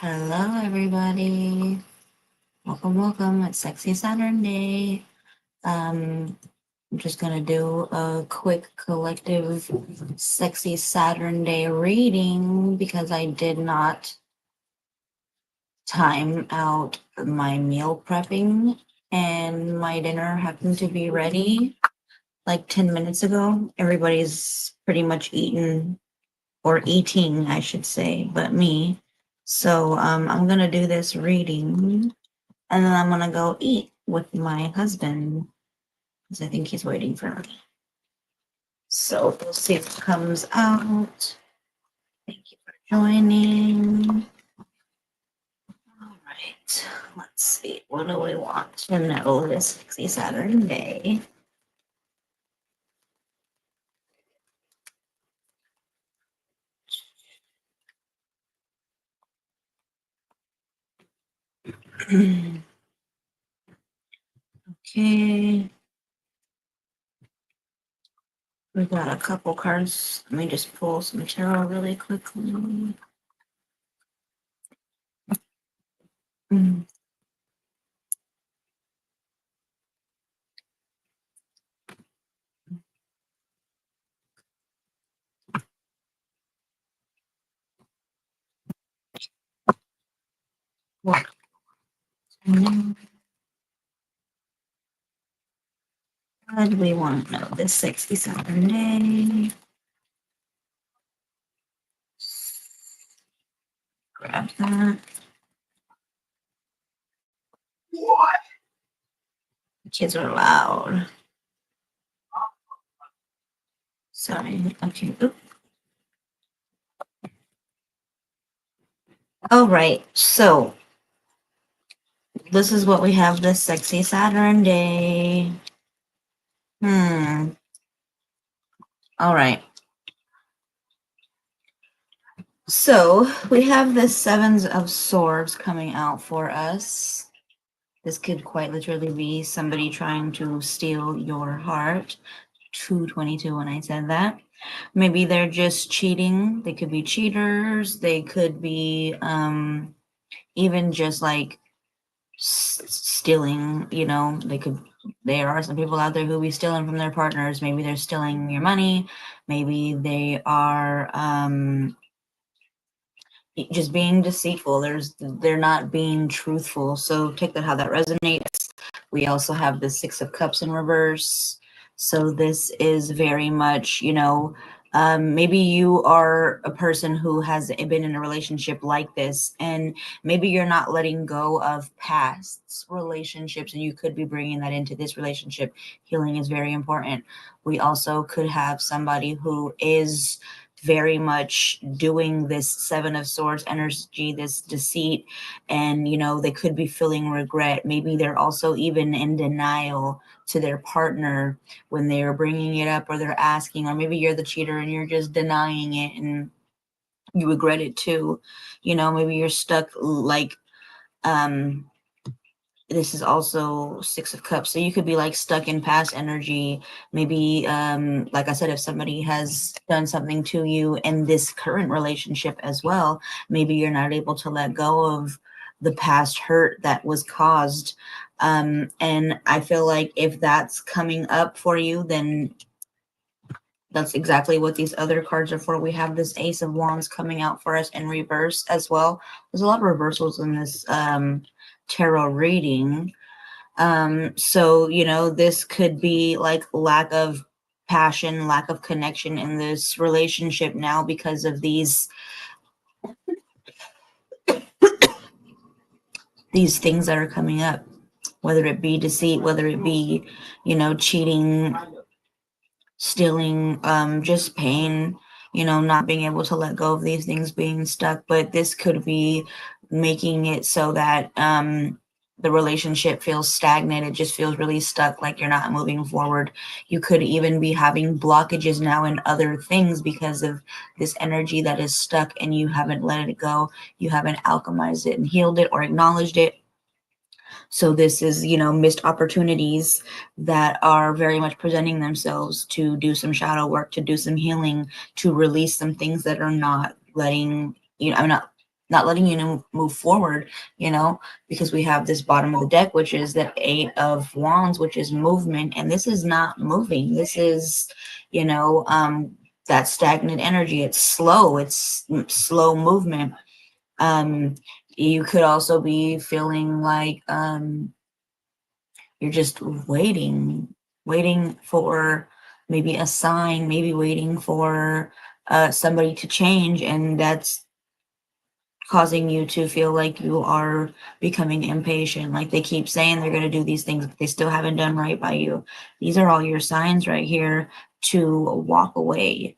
Hello, everybody. Welcome. It's Sexy Saturnday. I'm just gonna do a quick collective Sexy Saturday reading because I did not time out my meal prepping and my dinner happened to be ready like 10 minutes ago. Everybody's pretty much eaten or eating, I should say, but me. So I'm gonna do this reading and then I'm gonna go eat with my husband because I think he's waiting for me. So we'll see if it comes out. Thank you for joining. All right, let's see. What do we want to know this sexy Saturday? Okay. We got a couple cards. Let me just pull some tarot really quickly. Mm. What? What do we want to know this sexy Saturday? Grab that. What? The kids are loud. Sorry. Okay. Oop. All right. So this is what we have this sexy Saturday. All right. So we have the Sevens of Swords coming out for us. This could quite literally be somebody trying to steal your heart. 222 when I said that. Maybe they're just cheating. They could be cheaters. They could be even just like stealing, there are some people out there who be stealing from their partners. Maybe they're stealing your money. Maybe they are just being deceitful. They're not being truthful. So take that how that resonates. We also have the Six of Cups in reverse. So this is very much, maybe you are a person who has been in a relationship like this, and maybe you're not letting go of past relationships, and you could be bringing that into this relationship. Healing is very important. We also could have somebody who is very much doing this Seven of Swords energy, this deceit, and they could be feeling regret. Maybe they're also even in denial to their partner when they're bringing it up or they're asking, or maybe you're the cheater and you're just denying it and you regret it too. Maybe you're stuck like this is also Six of Cups, so you could be like stuck in past energy. Maybe like I said, if somebody has done something to you in this current relationship as well, maybe you're not able to let go of the past hurt that was caused. And I feel like if that's coming up for you, then that's exactly what these other cards are for. We have this Ace of Wands coming out for us in reverse as well. There's a lot of reversals in this tarot reading. So this could be like lack of passion, lack of connection in this relationship now because of these things that are coming up, whether it be deceit, whether it be cheating, stealing, just pain, not being able to let go of these things, being stuck. But this could be making it so that the relationship feels stagnant. It just feels really stuck, like you're not moving forward. You could even be having blockages now in other things because of this energy that is stuck and you haven't let it go. You haven't alchemized it and healed it or acknowledged it. So this is, missed opportunities that are very much presenting themselves to do some shadow work, to do some healing, to release some things that are not letting, not letting you move forward, because we have this bottom of the deck, which is the 8 of Wands, which is movement. And this is not moving. This is, that stagnant energy. It's slow movement. You could also be feeling like you're just waiting for maybe a sign, maybe waiting for somebody to change, and that's causing you to feel like you are becoming impatient. Like they keep saying they're going to do these things, but they still haven't done right by you. These are all your signs right here to walk away.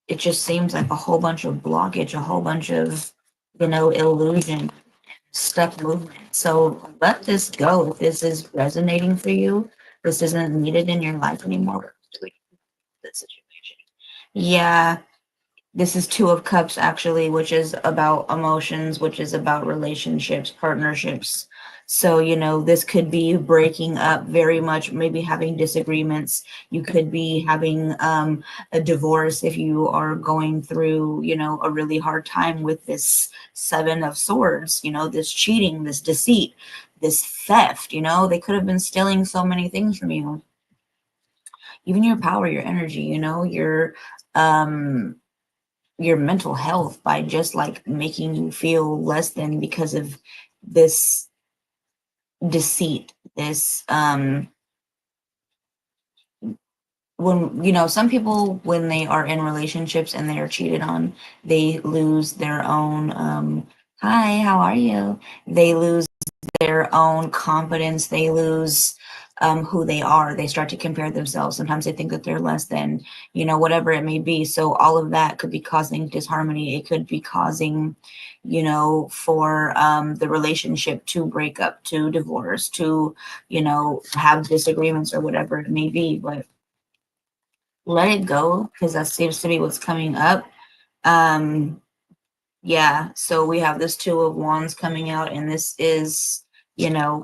It just seems like a whole bunch of blockage, a whole bunch of, illusion, stuck movement. So let this go. If this is resonating for you, this isn't needed in your life anymore. This situation. Yeah, this is 2 of Cups, actually, which is about emotions, which is about relationships, partnerships. So, this could be breaking up very much, maybe having disagreements. You could be having a divorce if you are going through, a really hard time with this 7 of Swords, this cheating, this deceit, this theft. They could have been stealing so many things from you. Even your power, your energy, your mental health, by just like making you feel less than because of this deceit, this when some people, when they are in relationships and they are cheated on, they lose their own hi, how are you, they lose their own confidence, they lose who they are. They start to compare themselves. Sometimes they think that they're less than, whatever it may be. So all of that could be causing disharmony. It could be causing, for the relationship to break up, to divorce, to, have disagreements or whatever it may be. But let it go, because that seems to be what's coming up. Yeah, so we have this 2 of Wands coming out, and this is,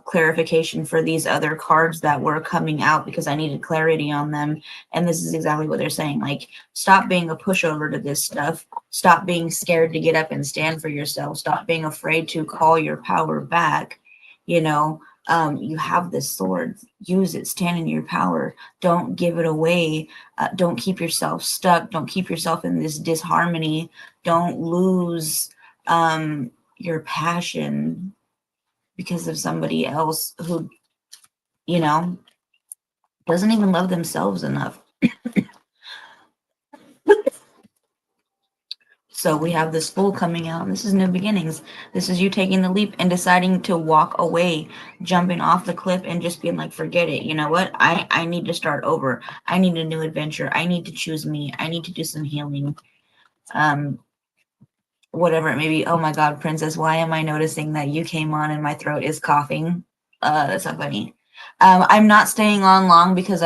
clarification for these other cards that were coming out, because I needed clarity on them. And this is exactly what they're saying. Like, stop being a pushover to this stuff. Stop being scared to get up and stand for yourself. Stop being afraid to call your power back. You have this sword. Use it. Stand in your power. Don't give it away. Don't keep yourself stuck. Don't keep yourself in this disharmony. Don't lose your passion because of somebody else who, doesn't even love themselves enough. So we have this Fool coming out, and this is new beginnings. This is you taking the leap and deciding to walk away, jumping off the cliff and just being like, forget it. You know what? I need to start over. I need a new adventure. I need to choose me. I need to do some healing. Whatever it may be. Oh my God, Princess, why am I noticing that you came on and my throat is coughing? That's not funny. I'm not staying on long because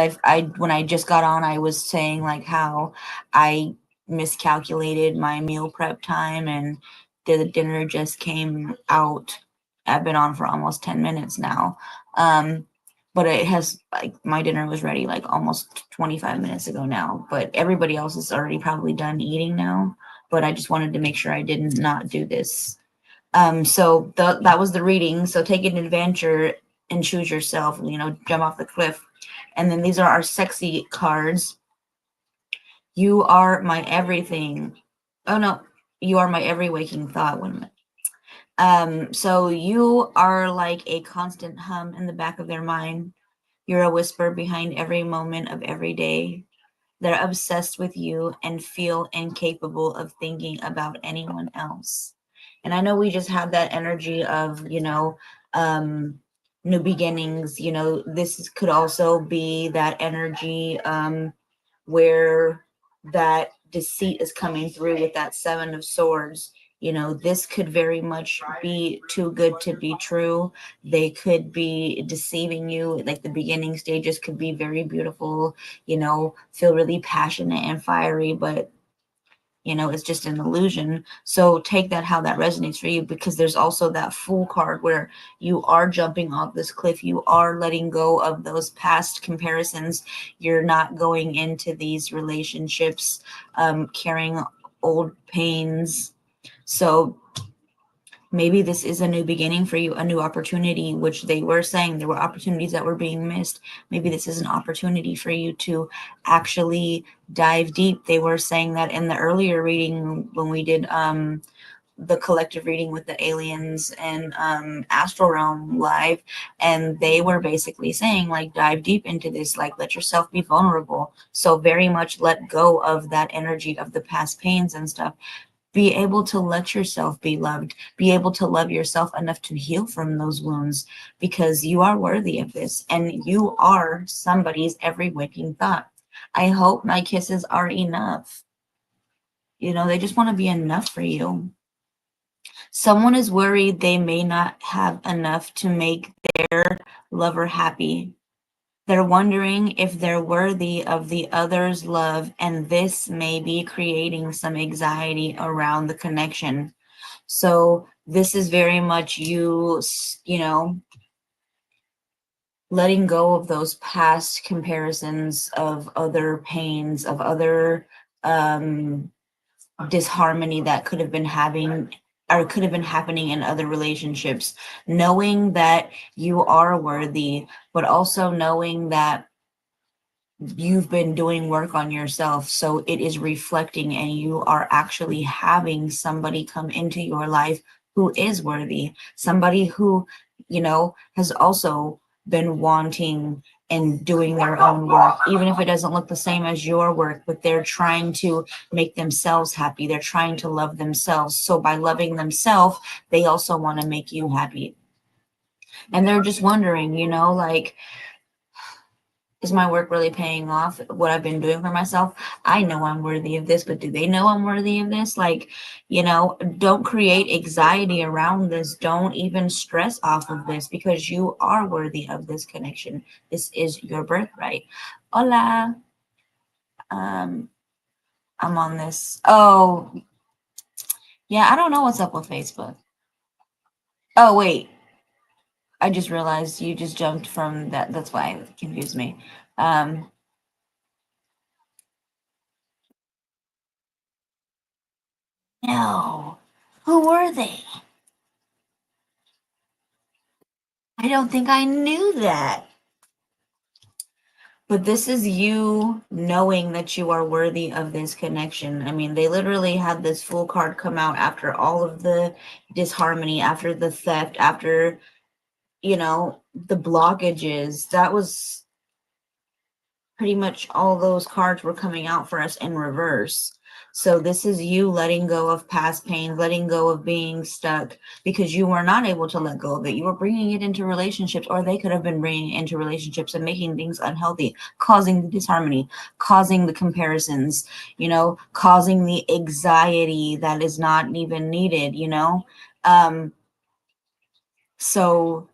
when I just got on, I was saying like how I miscalculated my meal prep time, and the dinner just came out. I've been on for almost 10 minutes now. But it has, like, my dinner was ready like almost 25 minutes ago now, but everybody else is already probably done eating now. But I just wanted to make sure I didn't not do this. So that was the reading. So take an adventure and choose yourself, jump off the cliff. And then these are our sexy cards. You are my everything. Oh no, you are my every waking thought. 1 minute. So you are like a constant hum in the back of their mind. You're a whisper behind every moment of every day. They're obsessed with you and feel incapable of thinking about anyone else. And I know we just have that energy of, new beginnings. This could also be that energy where that deceit is coming through with that 7 of Swords. This could very much be too good to be true. They could be deceiving you. Like, the beginning stages could be very beautiful, feel really passionate and fiery, but it's just an illusion. So take that how that resonates for you, because there's also that Fool card where you are jumping off this cliff. You are letting go of those past comparisons. You're not going into these relationships carrying old pains. So maybe this is a new beginning for you, a new opportunity, which they were saying there were opportunities that were being missed. Maybe this is an opportunity for you to actually dive deep. They were saying that in the earlier reading when we did the collective reading with the aliens and astral realm live, and they were basically saying like dive deep into this, like let yourself be vulnerable. So very much let go of that energy of the past pains and stuff. Be able to let yourself be loved, be able to love yourself enough to heal from those wounds, because you are worthy of this and you are somebody's every waking thought. I hope my kisses are enough. You know, they just want to be enough for you. Someone is worried they may not have enough to make their lover happy. They're wondering if they're worthy of the other's love, and this may be creating some anxiety around the connection. So this is very much you, you know, letting go of those past comparisons of other pains, of other disharmony that could have been having or could have been happening in other relationships, knowing that you are worthy, but also knowing that you've been doing work on yourself, so it is reflecting and you are actually having somebody come into your life who is worthy, somebody who, you know, has also been wanting and doing their own work, even if it doesn't look the same as your work, but they're trying to make themselves happy, they're trying to love themselves, so by loving themselves they also want to make you happy. And they're just wondering, you know, like, is my work really paying off? What I've been doing for myself? I know I'm worthy of this, but do they know I'm worthy of this? Like, you know, don't create anxiety around this. Don't even stress off of this, because you are worthy of this connection. This is your birthright. Hola. Um, I'm on this. Oh, yeah, I don't know what's up with Facebook. Oh, wait. I just realized you just jumped from that. That's why it confused me. Um, no. Who were they? I don't think I knew that. But this is you knowing that you are worthy of this connection. I mean, they literally had this full card come out after all of the disharmony, after the theft, after, you know, the blockages. That was pretty much all those cards were coming out for us in reverse. So this is you letting go of past pain, letting go of being stuck because you were not able to let go of it. You were bringing it into relationships, or they could have been bringing it into relationships and making things unhealthy, causing the disharmony, causing the comparisons, you know, causing the anxiety that is not even needed, you know. So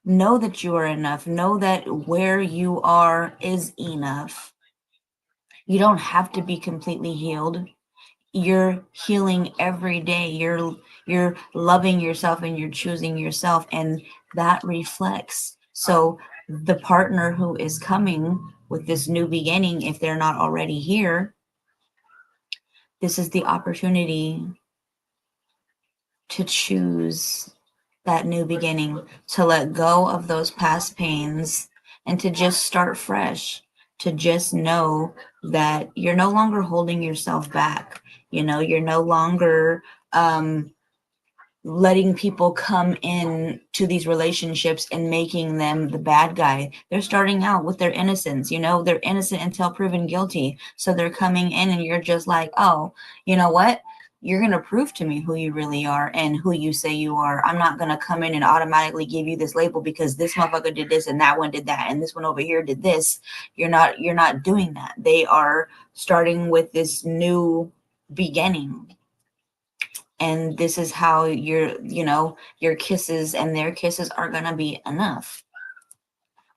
know that you are enough. Know that where you are is enough. You don't have to be completely healed. You're healing every day. You're loving yourself and you're choosing yourself, and that reflects. So the partner who is coming with this new beginning, if they're not already here, this is the opportunity to choose that new beginning, to let go of those past pains and to just start fresh, to just know that you're no longer holding yourself back. You know, you're no longer letting people come in to these relationships and making them the bad guy. They're starting out with their innocence, you know, they're innocent until proven guilty. So they're coming in and you're just like, oh, you know what? You're going to prove to me who you really are and who you say you are. I'm not going to come in and automatically give you this label because this motherfucker did this and that one did that and this one over here did this. You're not doing that. They are starting with this new beginning, and this is how your kisses and their kisses are going to be enough.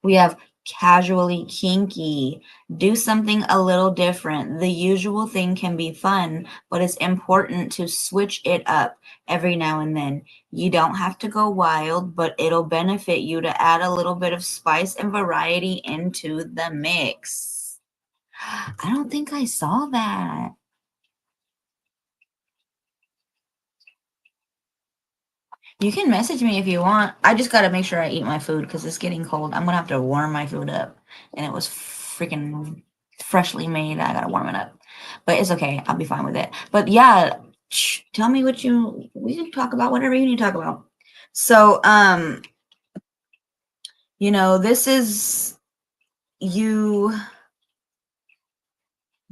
We have casually kinky. Do something a little different. The usual thing can be fun, but it's important to switch it up every now and then. You don't have to go wild, but it'll benefit you to add a little bit of spice and variety into the mix. I don't think I saw that. You can message me if you want. I just got to make sure I eat my food because it's getting cold. I'm going to have to warm my food up. And it was freaking freshly made. I got to warm it up. But it's okay. I'll be fine with it. But yeah, tell me what we can talk about whatever you need to talk about. So, this is you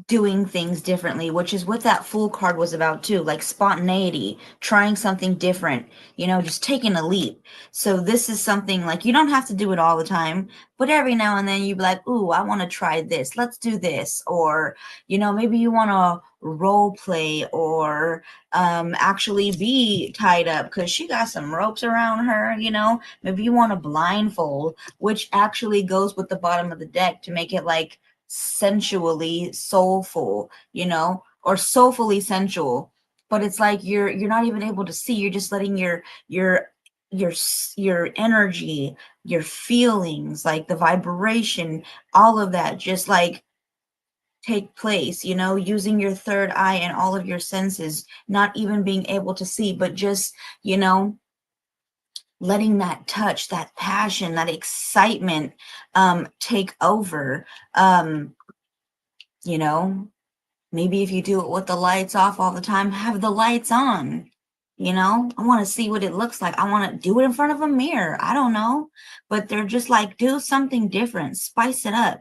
doing things differently, which is what that Fool card was about too, like spontaneity, trying something different, just taking a leap. So this is something like you don't have to do it all the time, but every now and then you be like, ooh, I want to try this. Let's do this. Or, maybe you want to role play or actually be tied up because she got some ropes around her, maybe you want to blindfold, which actually goes with the bottom of the deck to make it like sensually soulful, or soulfully sensual, but it's like you're not even able to see. You're just letting your energy, your feelings, like the vibration, all of that just like take place, using your third eye and all of your senses, not even being able to see, but just letting that touch, that passion, that excitement take over. You know, maybe if you do it with the lights off all the time, have the lights on. I want to see what it looks like. I want to do it in front of a mirror. I don't know. But they're just like, do something different, spice it up.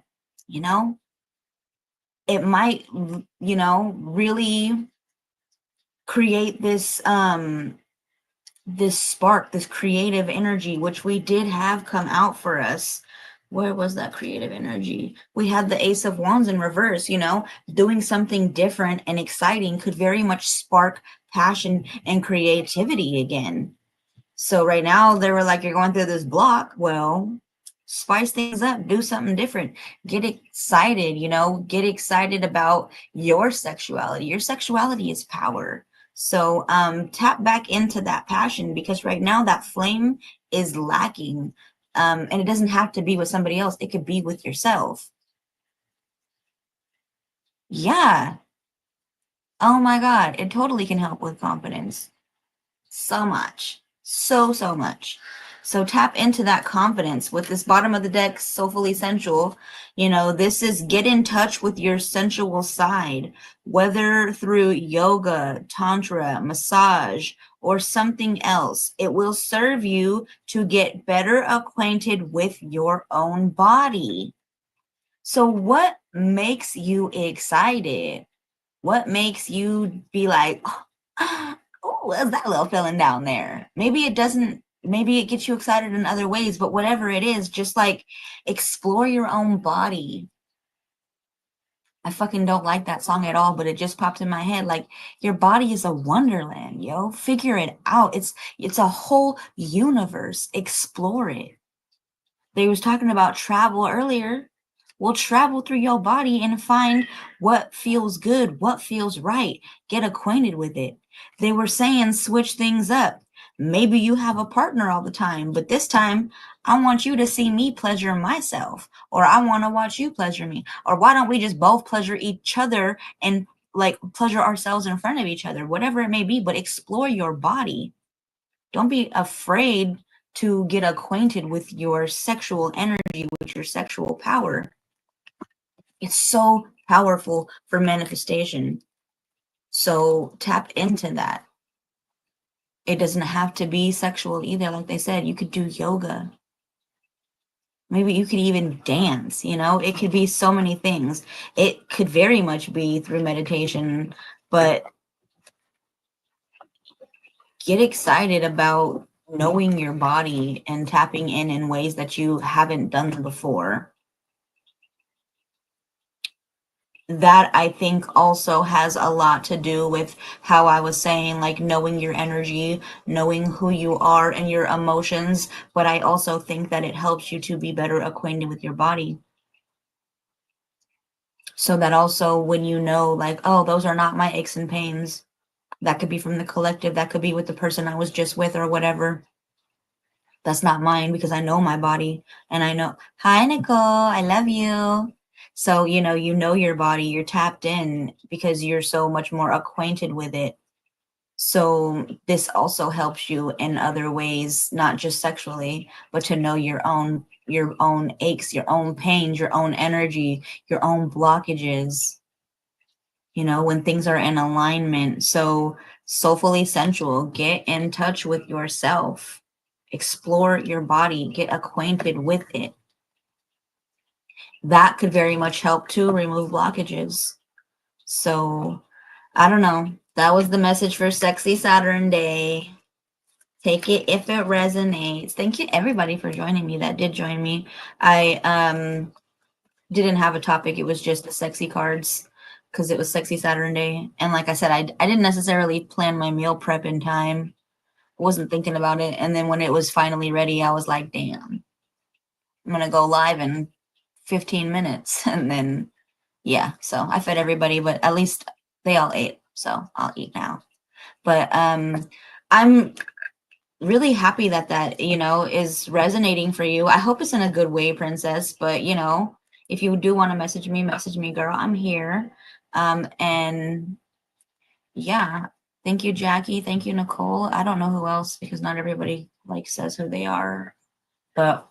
It might, really create this spark, this creative energy, which we did have come out for us. Where was that creative energy? We had the Ace of Wands in reverse, doing something different and exciting could very much spark passion and creativity again. So right now they were like, you're going through this block. Well, spice things up, do something different, get excited, get excited about your sexuality. Your sexuality is power. So tap back into that passion, because right now that flame is lacking. And it doesn't have to be with somebody else. It could be with yourself. Yeah. Oh my God. It totally can help with confidence. So much. So much. So tap into that confidence with this bottom of the deck, soulfully sensual. This is get in touch with your sensual side, whether through yoga, tantra, massage, or something else. It will serve you to get better acquainted with your own body. So what makes you excited? What makes you be like, oh, what's that little feeling down there? Maybe it doesn't, maybe it gets you excited in other ways, but whatever it is, just like explore your own body. I fucking don't like that song at all, but it just popped in my head. Like, your body is a wonderland, yo. Figure it out. It's a whole universe. Explore it. They was talking about travel earlier. We'll travel through your body and find what feels good, what feels right. Get acquainted with it. They were saying switch things up. Maybe you have a partner all the time, but this time I want you to see me pleasure myself, or I want to watch you pleasure me. Or why don't we just both pleasure each other and like pleasure ourselves in front of each other, whatever it may be, but explore your body. Don't be afraid to get acquainted with your sexual energy, with your sexual power. It's so powerful for manifestation. So tap into that. It doesn't have to be sexual either. Like they said, you could do yoga. Maybe you could even dance, it could be so many things. It could very much be through meditation, but get excited about knowing your body and tapping in ways that you haven't done before. That I think also has a lot to do with how I was saying, like knowing your energy, knowing who you are and your emotions. But I also think that it helps you to be better acquainted with your body. So that also when like, oh, those are not my aches and pains. That could be from the collective. That could be with the person I was just with or whatever. That's not mine because I know my body and I know, hi, Nicole, I love you. So, you know your body, you're tapped in because you're so much more acquainted with it. So this also helps you in other ways, not just sexually, but to know your own aches, your own pains, your own energy, your own blockages, you know, when things are in alignment. So soulfully sensual, get in touch with yourself, explore your body, get acquainted with it. That could very much help to remove blockages. So I don't know. That was the message for Sexy Saturday. Take it if it resonates. Thank you everybody for joining me that did join me. I didn't have a topic. It was just the sexy cards because it was Sexy Saturday. And like I said, I didn't necessarily plan my meal prep in time. I wasn't thinking about it. And then when it was finally ready, I was like, damn, I'm going to go live in 15 minutes. And then, yeah, so I fed everybody, but at least they all ate. So I'll eat now. But I'm really happy that you know is resonating for you. I hope it's in a good way, princess, but you know, if you do want to message me, girl. I'm here. And yeah, thank you, Jackie. Thank you, Nicole. I don't know who else because not everybody like says who they are, but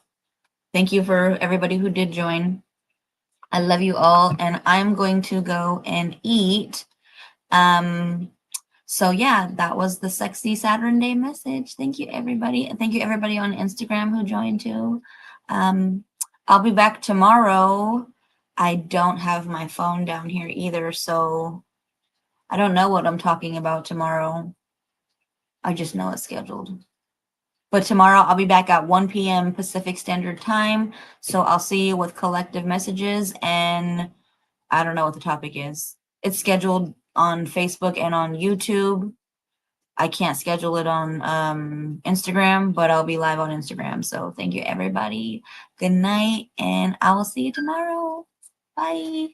thank you for everybody who did join. I love you all, and I'm going to go and eat. So yeah, that was the Sexy Saturday message. Thank you, everybody. And thank you, everybody on Instagram who joined too. I'll be back tomorrow. I don't have my phone down here either, so I don't know what I'm talking about tomorrow. I just know it's scheduled. But tomorrow I'll be back at 1 p.m. Pacific Standard Time. So I'll see you with collective messages, and I don't know what the topic is. It's scheduled on Facebook and on YouTube. I can't schedule it on Instagram, but I'll be live on Instagram. So thank you, everybody. Good night, and I will see you tomorrow. Bye.